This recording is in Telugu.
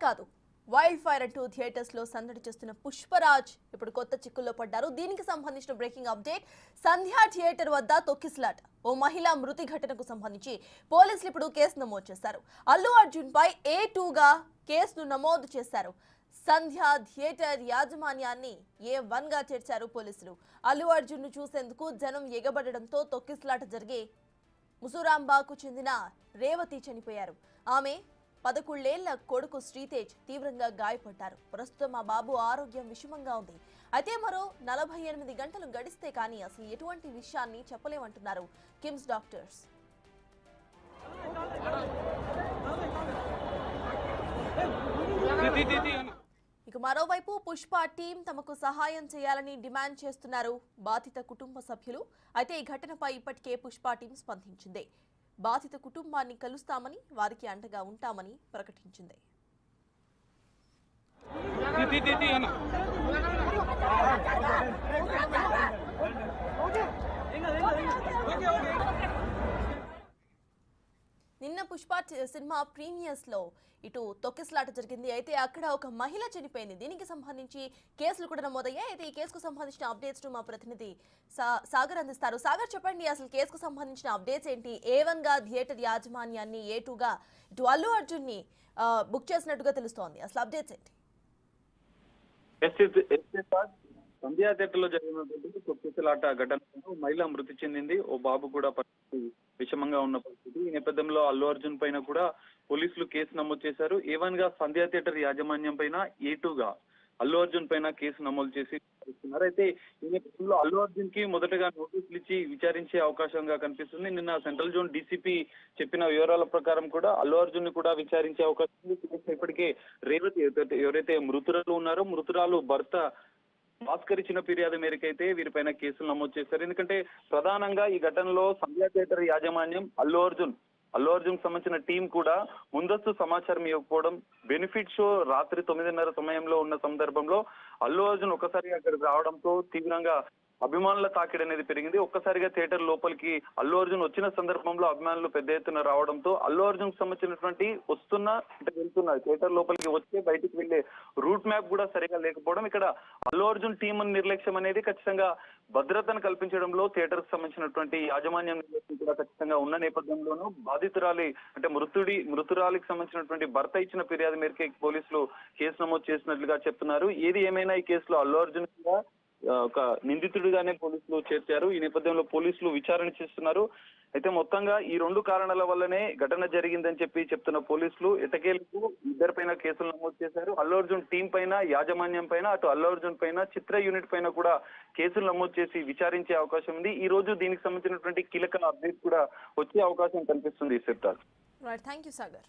కాదు, వైల్డ్ ఫైర్ అంటూ థియేటర్స్ లో సందడి చేస్తున్న పుష్పరాజ్ ఇప్పుడు కొత్త చిక్కుల్లో పడ్డారు. దీనికి సంబంధించిన బ్రేకింగ్ అప్డేట్. సంధ్యా థియేటర్ వద్ద తొక్కిసలాట, ఓ మహిళా మృతి ఘటనకు సంబంధించి పోలీసులు ఇప్పుడు కేసు నమోదు చేశారు. అల్లు అర్జున్ పై A2గా కేసును నమోదు చేశారు. సంధ్యా థియేటర్ యాజమాన్యాన్ని A1 గా చేర్చారు పోలీసులు. అల్లు అర్జున్ ను చూసేందుకు జనం ఎగబడడంతో తొక్కిసలాట జరిగి ముసురాంబాకు చెందిన రేవతి చనిపోయారు. ఆమె 11 ఏళ్ల కొడుకు శ్రీతేజ్ తీవ్రంగా గాయపడ్డారు. ప్రస్తుతం ఆ బాబు ఆరోగ్యం విషమంగా ఉంది. అయితే మరో 48 గంటలు గడిస్తే కానీ అసలు ఎటువంటి విషయాన్ని చెప్పలేమంటున్నారు కిమ్స్ డాక్టర్స్. ఇక మరోవైపు పుష్ప టీం తమకు సహాయం చేయాలని డిమాండ్ చేస్తున్నారు బాధిత కుటుంబ సభ్యులు. అయితే ఈ ఘటనపై ఇప్పటికే పుష్ప టీం స్పందించింది. బాధిత కుటుంబాన్ని కలుస్తామని, వారికి అండగా ఉంటామని ప్రకటించింది. నిన్న పుష్ప సినిమా ప్రీమియర్స్ లో ఇటు తొక్కిసలాట జరిగింది. అయితే అక్కడ ఒక మహిళ చనిపోయింది. దీనికి సంబంధించి కేసులు కూడా నమోదయ్యాయి. అయితే ఈ కేసుకు సంబంధించిన అప్డేట్స్ మా ప్రతినిధి సాగర్ అందిస్తారు. సాగర్, చెప్పండి, అసలు కేసుకు సంబంధించిన అప్డేట్స్ ఏంటి? A1 గా థియేటర్ యాజమాన్యాన్ని, A2గా ఇటు అల్లు అర్జున్ ని బుక్ చేసినట్టుగా తెలుస్తోంది. అసలు అప్డేట్స్ ఏంటి? సంధ్యా థియేటర్ లో జరిగినటువంటి తొక్కిసలాట ఘటనలో మహిళ మృతి చెందింది. ఓ బాబు కూడా పరిస్థితి విషమంగా ఉన్న పరిస్థితి. ఈ నేపథ్యంలో అల్లు అర్జున్ పైన కూడా పోలీసులు కేసు నమోదు చేశారు. A1 గా సంధ్యా థియేటర్ యాజమాన్యం పైన, A2గా అల్లు అర్జున్ పైన కేసు నమోదు చేసి విచారిస్తున్నారు. అయితే ఈ నేపథ్యంలో అల్లు అర్జున్ కి మొదటగా నోటీసులు ఇచ్చి విచారించే అవకాశంగా కనిపిస్తుంది. నిన్న సెంట్రల్ జోన్ డీసీపీ చెప్పిన వివరాల ప్రకారం కూడా అల్లు అర్జున్ ని కూడా విచారించే అవకాశం ఉంది. ఇప్పటికే రేవతి ఎవరైతే మృతురాలు ఉన్నారో, మృతురాలు భర్త భాస్కర్ ఇచ్చిన ఫిర్యాదు మేరకైతే వీరిపైన కేసులు నమోదు చేశారు. ఎందుకంటే ప్రధానంగా ఈ ఘటనలో సంధ్యా థియేటర్ యాజమాన్యం, అల్లు అర్జున్ సంబంధించిన టీం కూడా ముందస్తు సమాచారం ఇవ్వకపోవడం, బెనిఫిట్ షో రాత్రి 9:30 సమయంలో ఉన్న సందర్భంలో అల్లు అర్జున్ ఒకసారి అక్కడికి రావడంతో తీవ్రంగా అభిమానుల తాకిడి అనేది పెరిగింది. ఒక్కసారిగా థియేటర్ లోపలికి అల్లు అర్జున్ వచ్చిన సందర్భంలో అభిమానులు పెద్ద ఎత్తున రావడంతో అల్లు అర్జున్ సంబంధించినటువంటి వెళ్తున్న థియేటర్ లోపలికి వచ్చి బయటికి వెళ్లే రూట్ మ్యాప్ కూడా సరిగా లేకపోవడం, ఇక్కడ అల్లు అర్జున్ టీం నిర్లక్ష్యం అనేది ఖచ్చితంగా భద్రతను కల్పించడంలో థియేటర్ కి సంబంధించినటువంటి యాజమాన్యం నిర్లక్ష్యం కూడా ఖచ్చితంగా ఉన్న నేపథ్యంలోనూ బాధితురాలి మృతురాలికి సంబంధించినటువంటి భర్త ఇచ్చిన ఫిర్యాదు మేరకే పోలీసులు కేసు నమోదు చేసినట్లుగా చెప్తున్నారు. ఏది ఏమైనా ఈ కేసులో అల్లు అర్జున్ కూడా ఒక నిందితుడిగానే పోలీసులు చేర్చారు. ఈ నేపథ్యంలో పోలీసులు విచారణ చేస్తున్నారు. అయితే మొత్తంగా ఈ 2 కారణాల వల్లనే ఘటన జరిగిందని చెప్తున్న పోలీసులు ఎటకేలకు ఇద్దరిపైన కేసులు నమోదు చేశారు. అల్లు అర్జున్ టీం పైన, యాజమాన్యం పైన, అటు అల్లు అర్జున్ పైన, చిత్ర యూనిట్ పైన కూడా కేసులు నమోదు చేసి విచారించే అవకాశం ఉంది. ఈ రోజు దీనికి సంబంధించినటువంటి కీలక అప్డేట్ కూడా వచ్చే అవకాశం కనిపిస్తుంది. Right, thank you Sagar.